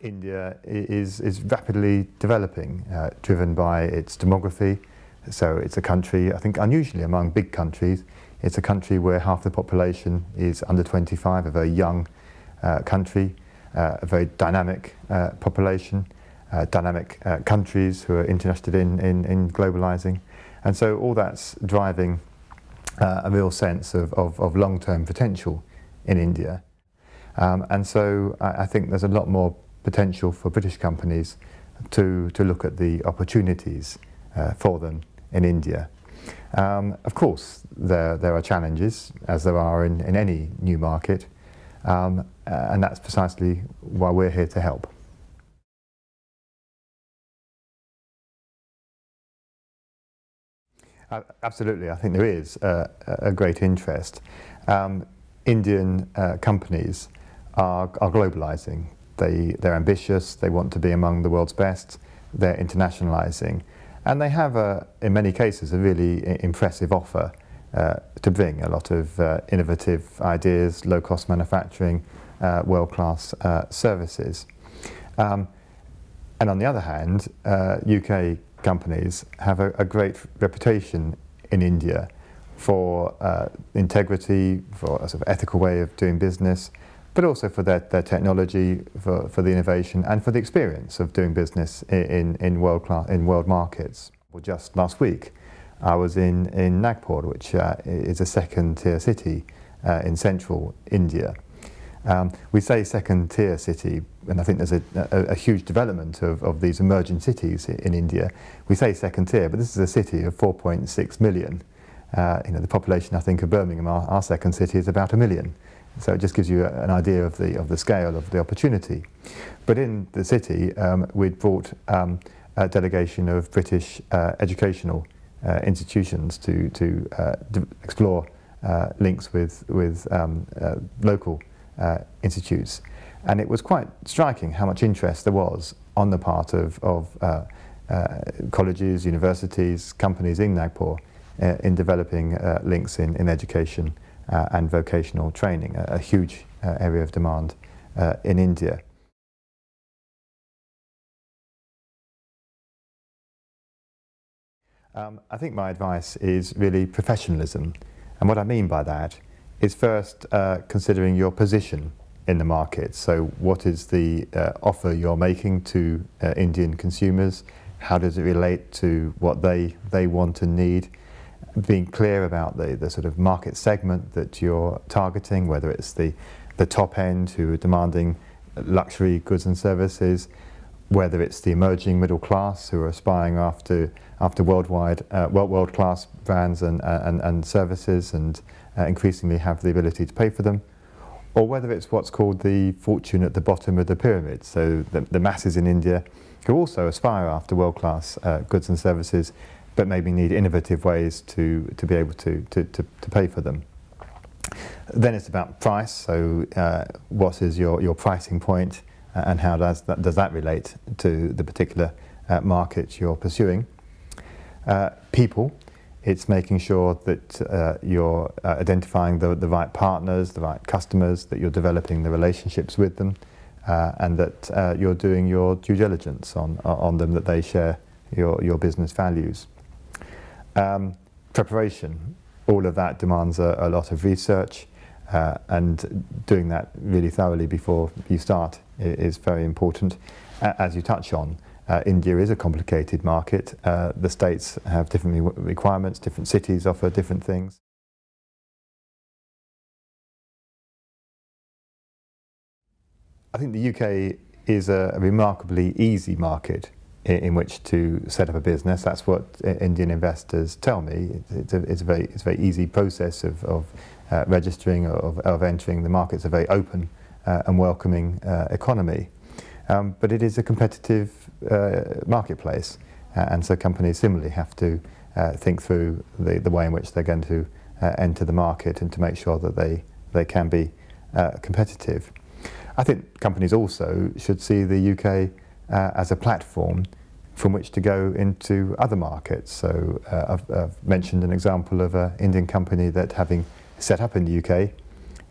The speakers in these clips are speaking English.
India is rapidly developing, driven by its demography. So it's a country, I think unusually among big countries, it's a country where half the population is under 25, a very young country, a very dynamic population, dynamic countries who are interested in globalizing. And so all that's driving a real sense of long-term potential in India. And so I think there's a lot more potential for British companies to look at the opportunities for them in India. Of course, there are challenges, as there are in any new market, and that's precisely why we're here to help. Absolutely, I think there is a great interest. Indian companies are globalizing. They're ambitious, they want to be among the world's best, they're internationalizing, and they have, in many cases, a really impressive offer to bring. A lot of innovative ideas, low-cost manufacturing, world-class services. And on the other hand, UK companies have a great reputation in India for integrity, for a sort of ethical way of doing business, but also for their technology, for the innovation, and for the experience of doing business in world markets. Well, just last week, I was in Nagpur, which is a second-tier city in central India. We say second-tier city, and I think there's a huge development of these emerging cities in India. We say second-tier, but this is a city of 4.6 million. The population, I think, of Birmingham, our second city, is about 1 million. So it just gives you an idea of the scale of the opportunity. But in the city, we'd brought a delegation of British educational institutions to explore links with local institutes. And it was quite striking how much interest there was on the part of colleges, universities, companies in Nagpur in developing links in education and vocational training, a huge area of demand in India. I think my advice is really professionalism. And what I mean by that is first considering your position in the market. So what is the offer you're making to Indian consumers? How does it relate to what they want and need? Being clear about the sort of market segment that you're targeting, whether it's the top end who are demanding luxury goods and services, whether it's the emerging middle class who are aspiring after world-class brands and services and increasingly have the ability to pay for them, or whether it's what's called the fortune at the bottom of the pyramid, so the masses in India who also aspire after world-class goods and services, but maybe need innovative ways to be able to pay for them. Then it's about price, so what is your pricing point and how does that relate to the particular market you're pursuing. People, it's making sure that you're identifying the right partners, the right customers, that you're developing the relationships with them, and that you're doing your due diligence on them, that they share your business values. Preparation, all of that demands a lot of research, and doing that really thoroughly before you start is very important. As you touch on, India is a complicated market. The states have different requirements, different cities offer different things. I think the UK is a remarkably easy market in which to set up a business. That's what Indian investors tell me. It's a very easy process of registering, of entering the market. It's a very open and welcoming economy. But it is a competitive marketplace, and so companies similarly have to think through the way in which they're going to enter the market and to make sure that they can be competitive. I think companies also should see the UK as a platform from which to go into other markets. So I've mentioned an example of an Indian company that, having set up in the UK,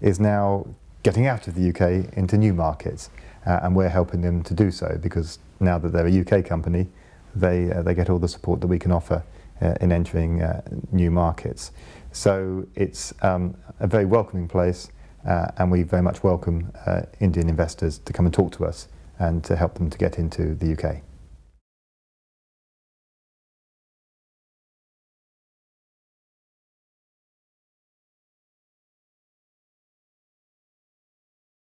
is now getting out of the UK into new markets, and we're helping them to do so, because now that they're a UK company, they get all the support that we can offer in entering new markets. So it's a very welcoming place, and we very much welcome Indian investors to come and talk to us and to help them to get into the UK.